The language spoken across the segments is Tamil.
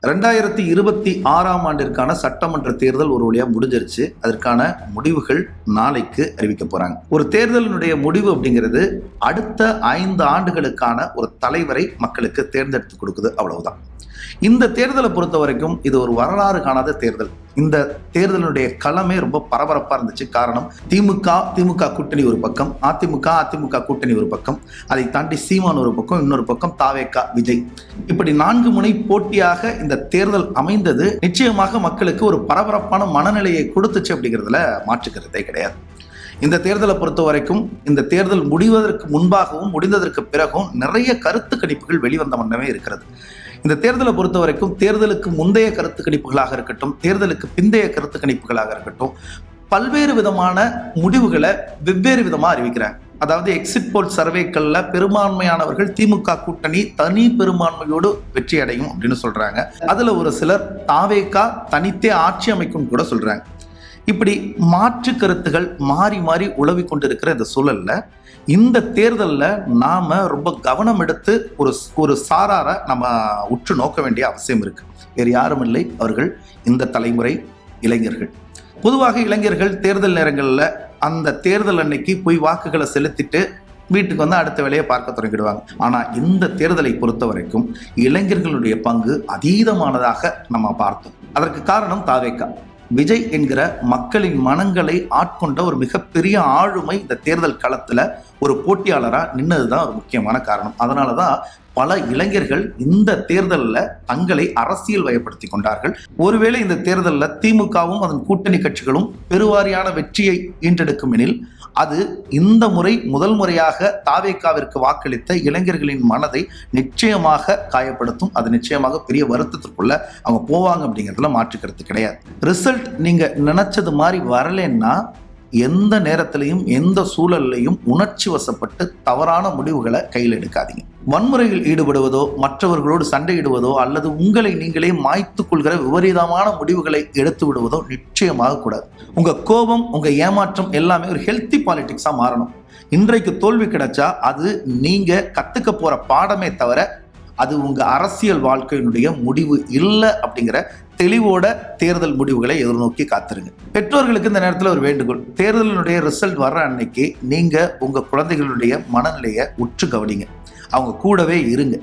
2026ஆம் ஆண்டிற்கான சட்டமன்ற தேர்தல் ஒரு வழியா முடிஞ்சிருச்சு. அதற்கான முடிவுகள் நாளைக்கு அறிவிக்க போறாங்க. ஒரு தேர்தலினுடைய முடிவு அப்படிங்கிறது அடுத்த 5 ஆண்டுகளுக்கான ஒரு தலைவரை மக்களுக்கு தேர்ந்தெடுத்து கொடுக்குது, அவ்வளவுதான். இந்த தேர்தலை பொறுத்த வரைக்கும் இது ஒரு வரலாறு காணாத தேர்தல். இந்த தேர்தலுடைய களமே ரொம்ப பரபரப்பா இருந்துச்சு. காரணம், திமுக கூட்டணி ஒரு பக்கம், அதிமுக கூட்டணி ஒரு பக்கம், அதை தாண்டி சீமான் ஒரு பக்கம், இன்னொரு பக்கம் தாவேகா விஜய், இப்படி 4 முனை போட்டியாக இந்த தேர்தல் அமைந்தது. நிச்சயமாக மக்களுக்கு ஒரு பரபரப்பான மனநிலையை கொடுத்துச்சு அப்படிங்கிறதுல மாற்றுக்கிறதே கிடையாது. இந்த தேர்தலை பொறுத்த வரைக்கும் இந்த தேர்தல் முடிவதற்கு முன்பாகவும் முடிந்ததற்கு பிறகும் நிறைய கருத்து கணிப்புகள் வெளிவந்த வண்ணமே இருக்கிறது. இந்த தேர்தலை பொறுத்த வரைக்கும் தேர்தலுக்கு முந்தைய கருத்து கணிப்புகளாக இருக்கட்டும், தேர்தலுக்கு பிந்தைய கருத்து கணிப்புகளாக இருக்கட்டும், பல்வேறு விதமான முடிவுகளை வெவ்வேறு விதமாக அறிவிக்கிறாங்க. அதாவது எக்ஸிட் போல் சர்வேக்கள்ல பெரும்பான்மையானவர்கள் திமுக கூட்டணி தனி பெரும்பான்மையோடு வெற்றி அடையும் அப்படின்னு சொல்றாங்க. அதுல ஒரு சிலர் தாவேகா தனித்தே ஆட்சி அமைக்கும் கூட சொல்றாங்க. இப்படி மாற்று கருத்துகள் மாறி மாறி உழவி கொண்டிருக்கிற இந்த சூழல்ல இந்த தேர்தலில் நாம ரொம்ப கவனம் எடுத்து ஒரு சாராரை நம்ம உற்று நோக்க வேண்டிய அவசியம் இருக்கு. வேறு யாரும் இல்லை, அவர்கள் இந்த தலைமுறை இளைஞர்கள். பொதுவாக இளைஞர்கள் தேர்தல் நேரங்களில் அந்த தேர்தல் அன்னைக்கு போய் வாக்குகளை செலுத்திட்டு வீட்டுக்கு வந்து அடுத்த வேலையை பார்க்க தொடங்கிடுவாங்க. ஆனால் இந்த தேர்தலை பொறுத்த வரைக்கும் இளைஞர்களுடைய பங்கு அதீதமானதாக நம்ம பார்த்தோம். அதற்கு காரணம் தாவேகா. விஜய் என்கிற மக்களின் மனங்களை ஆட்கொண்ட ஒரு மிகப்பெரிய ஆளுமை இந்த தேர்தல் களத்துல ஒரு போட்டியாளராக நின்னதுதான் ஒரு முக்கியமான காரணம். அதனாலதான் பல இளைஞர்கள் இந்த தேர்தலில் தங்களை அரசியல் வயப்படுத்தி கொண்டார்கள். ஒருவேளை இந்த தேர்தலில் திமுகவும் அதன் கூட்டணி கட்சிகளும் பெருவாரியான வெற்றியை ஈன்றெடுக்கும் எனில் அது இந்த முறை முதல் முறையாக தாவேகாவிற்கு வாக்களித்த இளைஞர்களின் மனதை நிச்சயமாக காயப்படுத்தும். அது நிச்சயமாக பெரிய வருத்தத்திற்குள்ள அவங்க போவாங்க அப்படிங்கிறதுல மாற்றுக்கிறது கிடையாது. ரிசல்ட் நீங்க நினைச்சது மாதிரி வரலன்னா எந்த நேரத்திலையும் எந்த சூழல்லையும் உணர்ச்சி வசப்பட்டு தவறான முடிவுகளை கையில் எடுக்காதீங்க. வன்முறையில் ஈடுபடுவதோ, மற்றவர்களோடு சண்டையிடுவதோ, அல்லது உங்களை நீங்களே மாய்த்து கொள்கிற விபரீதமான முடிவுகளை எடுத்து விடுவதோ நிச்சயமாக கூடாது. உங்க கோபம், உங்க ஏமாற்றம் எல்லாமே ஒரு ஹெல்த்தி பாலிடிக்ஸா மாறணும். இன்றைக்கு தோல்வி கிடைச்சா அது நீங்க கத்துக்க போற பாடமே தவிர அது உங்க அரசியல் வாழ்க்கையினுடைய முடிவு இல்லை அப்படிங்கிற தெளிவோட தேர்தல் முடிவுகளை எதிர்நோக்கி காத்திருங்க. பெற்றோர்களுக்கு இந்த நேரத்தில் ஒரு வேண்டுகோள், தேர்தலினுடைய ரிசல்ட் வர்ற அன்னைக்கு நீங்க உங்க குழந்தைகளுடைய மனநிலையை உற்று கவனிங்க, அவங்க கூடவே இருங்க.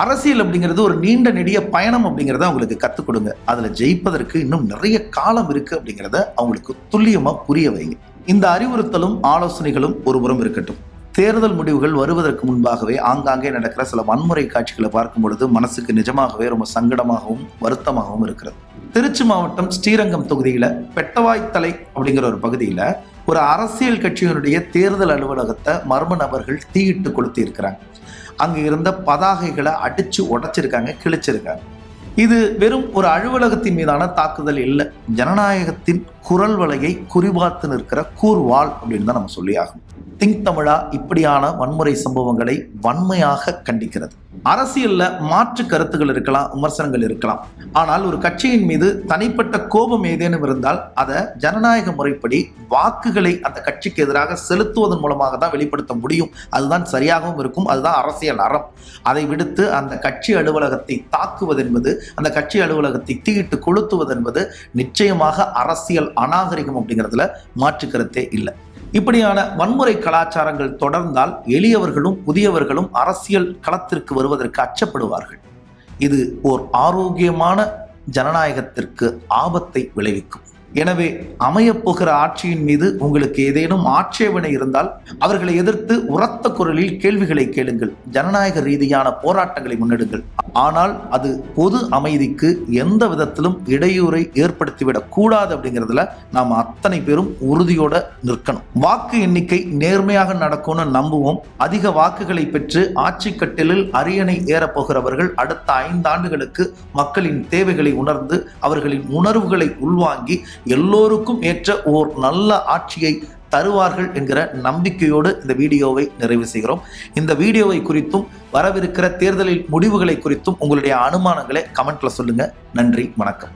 அரசியல் அப்படிங்கிறது ஒரு நீண்ட நெடிய பயணம் அப்படிங்கிறத அவங்களுக்கு கற்றுக் கொடுங்க. அதுல ஜெயிப்பதற்கு இன்னும் நிறைய காலம் இருக்கு அப்படிங்கிறத அவங்களுக்கு துல்லியமா புரிய வைங்க. இந்த அறிவுறுத்தலும் ஆலோசனைகளும் ஒருபுறம் இருக்கட்டும். தேர்தல் முடிவுகள் வருவதற்கு முன்பாகவே ஆங்காங்கே நடக்கிற சில வன்முறை காட்சிகளை பார்க்கும் பொழுது மனசுக்கு நிஜமாகவே ரொம்ப சங்கடமாகவும் வருத்தமாகவும் இருக்கிறது. திருச்சி மாவட்டம் ஸ்ரீரங்கம் தொகுதியில பெட்டவாய்த்தலை அப்படிங்கிற ஒரு பகுதியில ஒரு அரசியல் கட்சியினுடைய தேர்தல் அலுவலகத்தை மர்ம நபர்கள் தீயிட்டு கொளுத்தி இருக்கிறாங்க. அங்க இருந்த பதாகைகளை அடிச்சு உடைச்சிருக்காங்க, கிழிச்சிருக்காங்க. இது வெறும் ஒரு அலுவலகத்தின் மீதான தாக்குதல் இல்லை, ஜனநாயகத்தின் குரல் வலையை குறிபார்த்து நிற்கிற கூர்வாள் அப்படின்னு தான் நம்ம சொல்லி ஆகும். திங்க் தமிழா இப்படியான வன்முறை சம்பவங்களை வன்மையாக கண்டிக்கிறது. அரசியல்ல மாற்று கருத்துகள் இருக்கலாம், விமர்சனங்கள் இருக்கலாம். ஆனால் ஒரு கட்சியின் மீது தனிப்பட்ட கோபம் ஏதேனும் இருந்தால் அதை ஜனநாயக முறைப்படி வாக்குகளை அந்த கட்சிக்கு எதிராக செலுத்துவதன் மூலமாக தான் வெளிப்படுத்த முடியும். அதுதான் சரியாகவும் இருக்கும், அதுதான் அரசியல் அறம். அதை விடுத்து அந்த கட்சி அலுவலகத்தை தாக்குவது என்பது, அந்த கட்சி அலுவலகத்தை தீயிட்டு கொளுத்துவது என்பது நிச்சயமாக அரசியல் அநாகரிகம் அப்படிங்கிறதுல மாற்று கருத்தே இல்லை. இப்படியான வன்முறை கலாச்சாரங்கள் தொடர்ந்தால் எளியவர்களும் புதியவர்களும் அரசியல் களத்திற்கு வருவதற்கு அச்சப்படுவார்கள். இது ஓர் ஆரோக்கியமான ஜனநாயகத்திற்கு ஆபத்தை விளைவிக்கும். எனவே அமையப்போகிற ஆட்சியின் மீது உங்களுக்கு ஏதேனும் ஆட்சேபனை இருந்தால் அவர்களை எதிர்த்து உரத்த குரலில் கேள்விகளை கேளுங்கள், ஜனநாயக ரீதியான போராட்டங்களை முன்னெடுங்கள். ஆனால் அது பொது அமைதிக்கு எந்த விதத்திலும் இடையூறை ஏற்படுத்திவிடக் கூடாது அப்படிங்கிறதுல நாம் அத்தனை பேரும் உறுதியோட நிற்கணும். வாக்கு எண்ணிக்கை நேர்மையாக நடக்கும்னு நம்புவோம். அதிக வாக்குகளை பெற்று ஆட்சி கட்டிலில் அரியணை ஏறப்போகிறவர்கள் அடுத்த 5 ஆண்டுகளுக்கு மக்களின் தேவைகளை உணர்ந்து அவர்களின் உணர்வுகளை உள்வாங்கி எல்லோருக்கும் ஏற்ற ஓர் நல்ல ஆட்சியை தருவார்கள் என்கிற நம்பிக்கையோடு இந்த வீடியோவை நிறைவு செய்கிறோம். இந்த வீடியோவை குறித்தும் வரவிருக்கிற தேர்தலில் முடிவுகளை குறித்தும் உங்களுடைய அனுமானங்களை கமெண்ட்ல சொல்லுங்க. நன்றி, வணக்கம்.